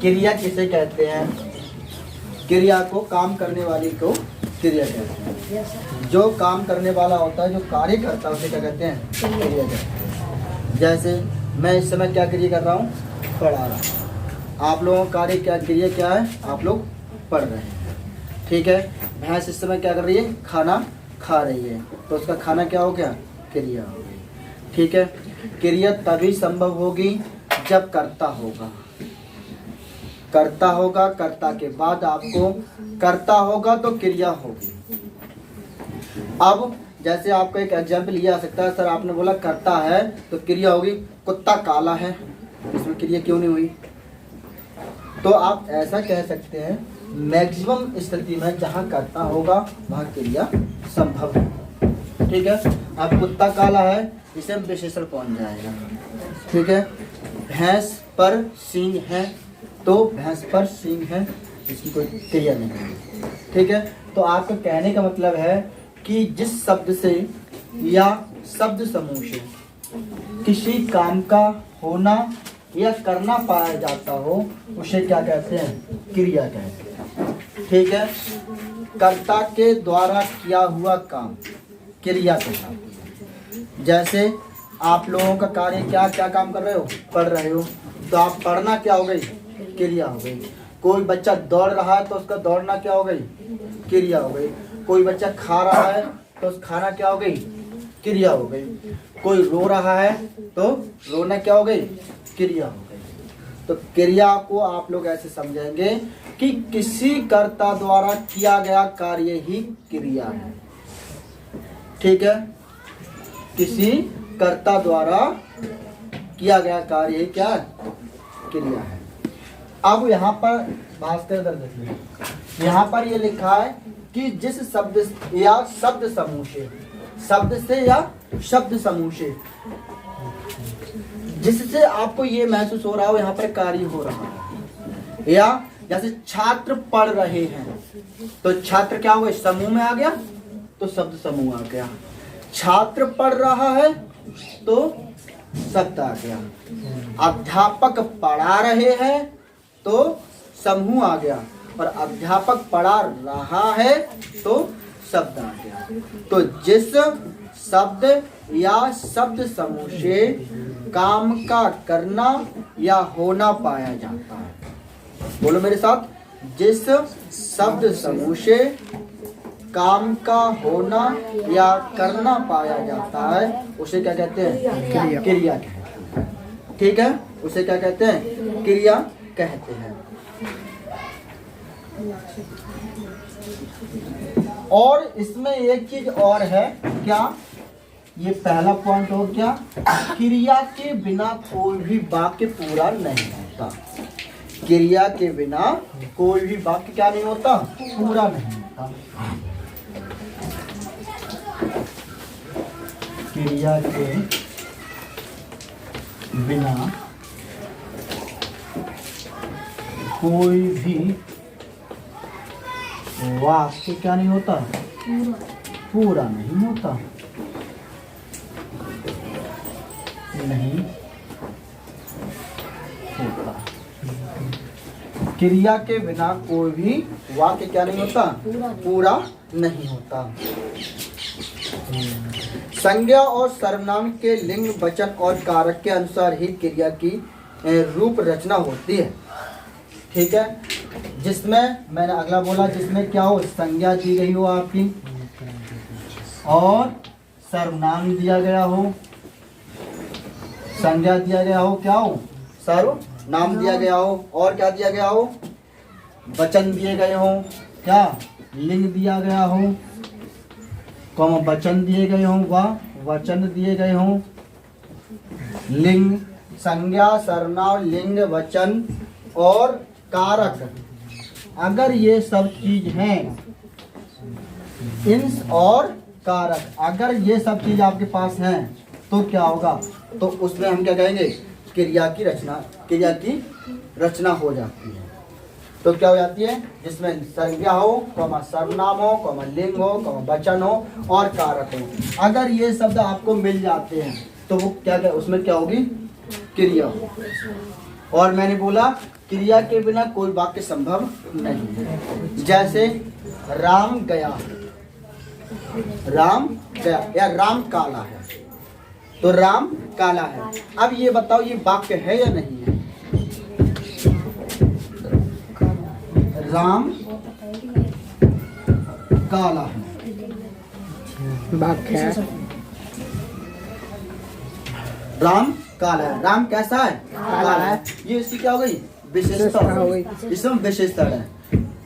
क्रिया किसे कहते हैं? क्रिया को, काम करने वाली को क्रिया कहते हैं। जो काम करने वाला होता है, जो कार्य करता है, उसे क्या कहते हैं? क्रिया कहते हैं। जैसे मैं इस समय क्या क्रिया कर रहा हूँ? पढ़ा रहा हूँ। आप लोगों का कार्य क्या, क्रिया क्या है? आप लोग पढ़ रहे हैं, ठीक है। भैंस इस समय क्या कर रही है? खाना खा रही है, तो उसका खाना क्या हो गया? क्रिया हो गई, ठीक है। क्रिया तभी संभव होगी जब कर्ता होगा। कर्ता होगा, कर्ता के बाद आपको कर्ता होगा तो क्रिया होगी। अब जैसे आपका एक एग्जाम्पल लिया जा सकता है, सर आपने बोला कर्ता है तो क्रिया होगी, कुत्ता काला है, इसमें क्रिया क्यों नहीं हुई? तो आप ऐसा कह सकते हैं, मैक्सिमम स्थिति में जहाँ कर्ता होगा वहाँ क्रिया संभव है, ठीक है। अब कुत्ता काला है, इसे विशेषण कौन जाएगा, ठीक है। भैंस पर सींग है, तो भैंस पर सींग है, इसकी कोई क्रिया नहीं है, ठीक है। तो आपका कहने का मतलब है कि जिस शब्द से या शब्द समूह से किसी काम का होना या करना पाया जाता हो, उसे क्या कहते हैं? क्रिया कहते हैं, ठीक है। कर्ता के द्वारा किया हुआ काम क्रिया कहलाती है। जैसे आप लोगों का कार्य क्या क्या काम कर रहे हो? पढ़ रहे हो, तो आप पढ़ना क्या हो गई? क्रिया हो गई। कोई बच्चा दौड़ रहा है तो उसका दौड़ना क्या हो गई? क्रिया हो गई। कोई बच्चा खा रहा है तो उस खाना क्या हो गई? क्रिया हो गई। कोई रो रहा है तो रोना क्या हो गई? क्रिया हो गई। तो क्रिया को आप लोग ऐसे समझेंगे कि किसी कर्ता द्वारा किया गया कार्य ही क्रिया है, ठीक है। किसी कर्ता द्वारा किया गया कार्य ही क्या? क्रिया है। अब यहाँ पर भास्कर दर देखिए, यहाँ पर ये लिखा है कि जिस शब्द या शब्द समूह से, शब्द से या शब्द समूह से, जिससे आपको ये महसूस हो रहा हो यहाँ पर कार्य हो रहा है। या जैसे छात्र पढ़ रहे हैं, तो छात्र क्या हो गया? समूह में आ गया, तो शब्द समूह आ गया। छात्र पढ़ रहा है तो शब्द आ गया। अध्यापक पढ़ा रहे हैं तो समूह आ गया, और अध्यापक पढ़ा रहा है तो शब्द आ गया। तो जिस शब्द या शब्द समूह से काम का करना या होना पाया जाता है, बोलो मेरे साथ, जिस शब्द समूह से काम का होना या करना पाया जाता है, उसे क्या कहते हैं? क्रिया कहते हैं, ठीक है। उसे क्या कहते हैं? क्रिया कहते हैं। और इसमें एक चीज और है, क्या? ये पहला पॉइंट हो गया, क्रिया के बिना कोई भी वाक्य पूरा नहीं होता। क्रिया के बिना कोई भी वाक्य क्या नहीं होता? पूरा नहीं होता। क्रिया के बिना कोई भी वाक्य क्या नहीं होता? पूरा नहीं होता, नहीं होता। क्रिया के बिना कोई भी वाक्य क्या नहीं होता? पूरा नहीं होता। संज्ञा और सर्वनाम के लिंग, वचन और कारक के अनुसार ही क्रिया की रूप रचना होती है, ठीक है। जिसमें मैंने अगला बोला, जिसमें क्या हो? संज्ञा दी गई हो आपकी, और सर्वनाम दिया गया हो। संज्ञा दिया गया हो, क्या हो? सर्वनाम दिया गया हो, और क्या दिया गया हो? वचन दिए गए हो, क्या? लिंग दिया गया हो, कौन? वचन दिए गए हों, व वचन दिए गए हों। लिंग, संज्ञा, सर्वनाम, लिंग, वचन और कारक, अगर ये सब चीज हैं, इंस और कारक, अगर ये सब चीज आपके पास हैं, तो क्या होगा? तो उसमें हम क्या कहेंगे? क्रिया की रचना हो जाती है। तो क्या हो जाती है? जिसमें संज्ञा हो, सर्वनाम हो, लिंग हो, वचन हो और कारक हो। अगर ये शब्द आपको मिल जाते हैं तो वो क्या उसमें क्या होगी? क्रिया होगी। और मैंने बोला क्रिया के बिना कोई वाक्य संभव नहीं है। जैसे राम गया, राम गया या राम काला है, तो राम काला है। अब ये बताओ ये वाक्य है या नहीं है? राम काला है, वाक्य है। राम काला है। राम कैसा है? काला है। ये इसकी क्या हो गई? विशेषता हो गई, इसमें विशेषता है।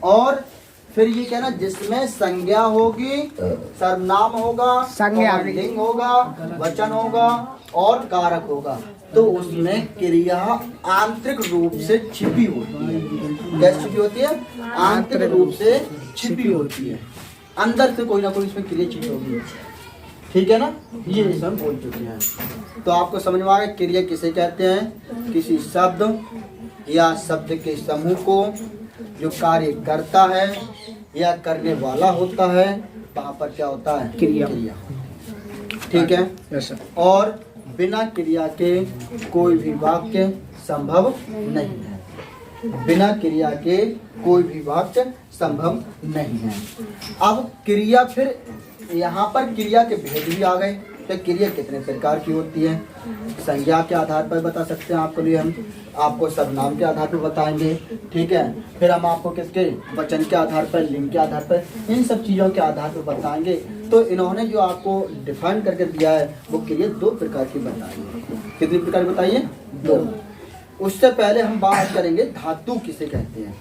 और फिर ये क्या ना, जिसमें संज्ञा होगी, सर्वनाम होगा, संज्ञा, लिंग होगा, वचन होगा और कारक होगा, तो उसमें क्रिया आंतरिक रूप से छिपी होती है। कैसे छिपी होती है? आंतरिक रूप से छिपी होती है। अंदर से कोई ना कोई इसमें क्रिया छिपी होगी। ठीक है ना, ये हम बोल चुके हैं। तो आपको समझ में आ गया क्रिया किसे कहते हैं? किसी शब्द या शब्द के समूह को जो कार्य करता है या करने वाला होता है, वहाँ पर क्या होता है? क्रिया। ठीक है। और बिना क्रिया के कोई भी वाक्य संभव नहीं है। बिना क्रिया के कोई भी वाक्य संभव नहीं है। अब क्रिया, फिर यहाँ पर क्रिया के भेद भी आ गए। तो क्रिया कितने प्रकार की होती है? संज्ञा के आधार पर बता सकते हैं आपको लिए हम, आपको सर्वनाम के आधार पर बताएंगे। ठीक है। फिर हम आपको किसके? वचन के आधार पर, लिंग के आधार पर, इन सब चीज़ों के आधार पर बताएंगे। तो इन्होंने जो आपको डिफाइन करके दिया है वो क्रिया दो प्रकार की बताई है। कितनी प्रकार की बताइए? दो। उससे पहले हम बात करेंगे धातु किसे कहते हैं।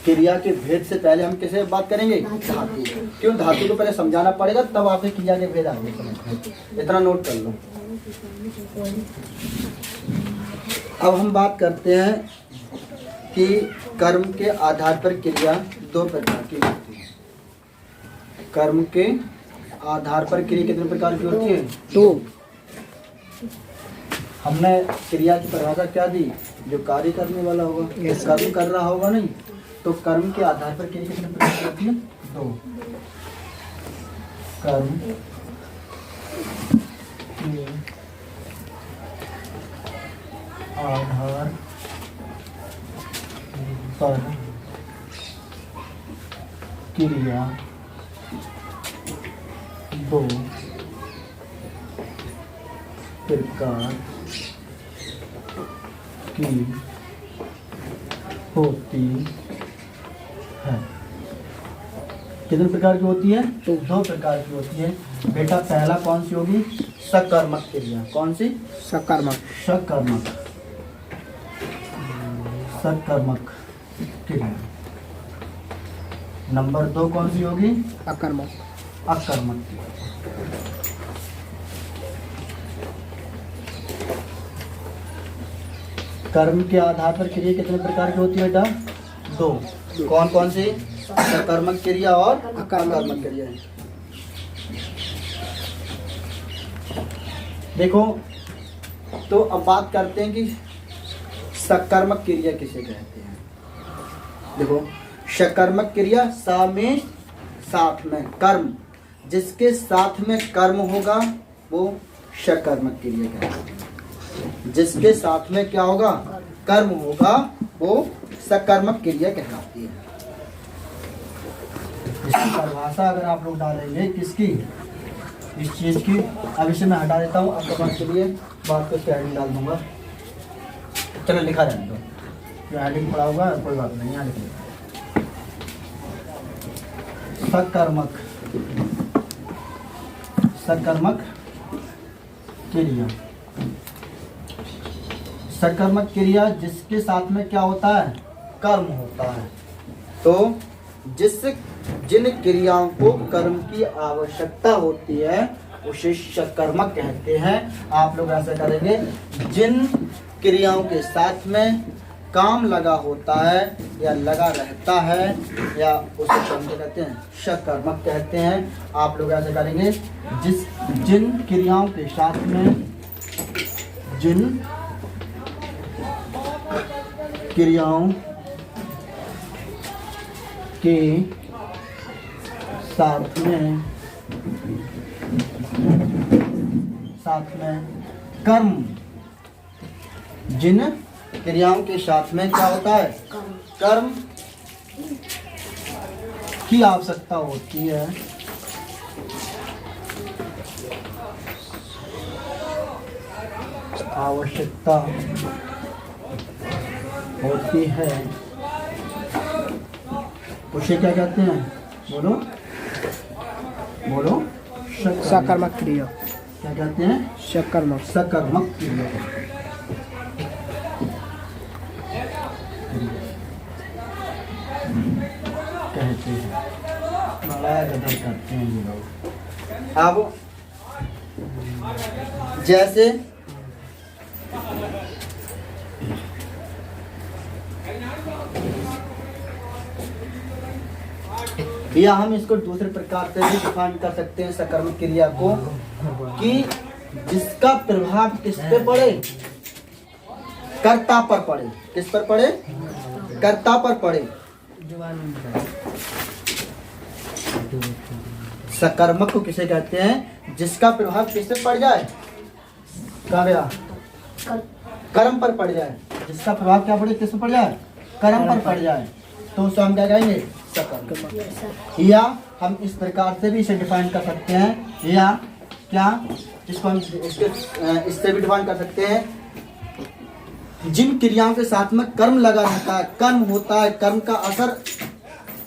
क्रिया के भेद से पहले हम किसे बात करेंगे? धातु। क्यों? धातु को पहले समझाना पड़ेगा, तब आपके क्रिया के भेद आगे समझ। इतना नोट कर लो। अब हम बात करते हैं कि कर्म के आधार पर क्रिया दो प्रकार की होती है। कर्म के आधार पर क्रिया कितने प्रकार की होती है? दो। हमने क्रिया की परिभाषा क्या दी? जो कार्य करने वाला होगा, कर्म कर रहा होगा नहीं, तो कर्म के आधार पर क्रिया कितने प्रकार की होती है? दो। कर्म के आधार पर क्रिया दो प्रकार की होती है। कितने प्रकार की होती है? तो दो प्रकार की होती है। बेटा पहला कौन सी होगी? सकर्मक क्रिया। कौन सी? सकर्मक। सकर्मक, सकर्मक क्रिया। नंबर दो कौन सी होगी? अकर्मक। अकर्मक। कर्म के आधार पर क्रिया कितने प्रकार की होती है बेटा? दो। कौन कौन सी? सकर्मक क्रिया और अकर्मक क्रिया। देखो, तो अब बात करते हैं कि सकर्मक क्रिया किसे कहते हैं। देखो, सकर्मक क्रिया सा में साथ में कर्म, जिसके साथ में कर्म होगा वो सकर्मक क्रिया कहते हैं। जिसके साथ में क्या होगा? कर्म होगा, वो सकर्मक क्रिया कहलाती है। इसकी परिभाषा अगर आप लोग डालेंगे किसकी? इस चीज की। अब इसे मैं हटा देता हूँ, आपके पास के लिए बात को हेडिंग डाल दूंगा। चलो लिखा रहने दो, हेडिंग पड़ा होगा, कोई बात नहीं, यहाँ लिख लो। सकर्मक, सकर्मक क्रिया। सकर्मक क्रिया जिसके साथ में क्या होता है? कर्म होता है। तो जिन क्रियाओं को कर्म की आवश्यकता होती है उसे सकर्मक कहते हैं। आप लोग ऐसा करेंगे, जिन क्रियाओं के साथ में काम लगा होता है या लगा रहता है या उसे कर्म कहते हैं, सकर्मक कहते हैं। आप लोग ऐसा करेंगे, जिन क्रियाओं के साथ में, जिन क्रियाओं के साथ में कर्म जिन क्रियाओं के साथ में क्या होता है, कर्म की आवश्यकता होती है। आवश्यकता होती है, उसे क्या कहते हैं? बोलो बोलो। सकर्मक क्रिया। क्या कहते हैं? सकर्मक। सकर्मक क्रिया। कहते हैं, बड़ा गदर करते हैं ये लोग। अब जैसे या हम इसको दूसरे प्रकार से भी डिफाइन कर सकते हैं सकर्मक क्रिया को, कि जिसका प्रभाव किस पे पड़े? कर्ता पर पड़े। किस पर पड़े? कर्ता पर पड़े। सकर्मक को किसे कहते हैं? जिसका प्रभाव किस पे पड़ जाए? काव्या, कर्म पर पड़ जाए। जिसका प्रभाव क्या पड़े? किस पे पड़ जाए? कर्म पर पड़ जाए, तो उसको हम क्या कहेंगे? सकर्मक। या हम इस प्रकार से भी इसे डिफाइन कर सकते हैं, या क्या इसको हम इससे भी डिफाइन कर सकते हैं, जिन क्रियाओं के साथ में कर्म लगा रहता है, कर्म होता है, कर्म का असर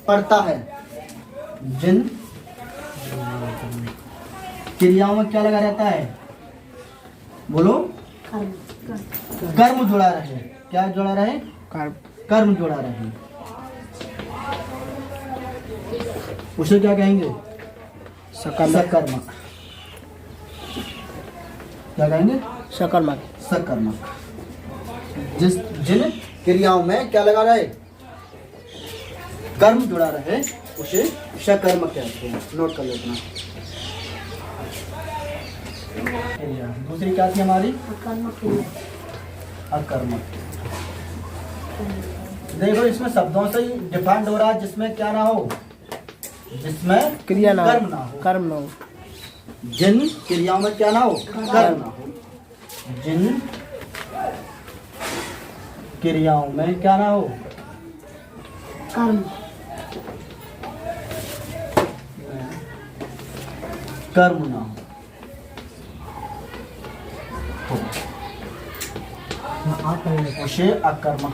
पड़ता है। जिन क्रियाओं में क्या लगा रहता है? बोलो। कर्म जुड़ा रहे। क्या जुड़ा रहे? कर्म जुड़ा रहे, उसे क्या कहेंगे? सकर्मक। क्या कहेंगे? सकर्मक। सकर्मक। जिन क्रियाओं में क्या लगा रहे? कर्म जुड़ा रहे, उसे सकर्मक कहते हैं। नोट कर लेना। दूसरी क्या थी हमारी? अकर्मक। देखो इसमें शब्दों से ही डिफाइंड हो रहा है, जिसमें क्या ना हो, जिसमें क्रिया ना कर्म ना हो। कर्म ना हो। जिन क्रियाओं में क्या ना हो? कर्म ना हो। जिन क्रियाओं में क्या ना हो? कर्म। कर्म ना हो। उसे अकर्मक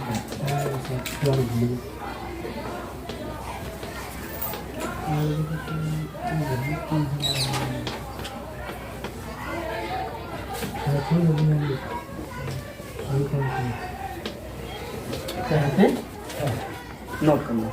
कहते हैं। नोट कर लो।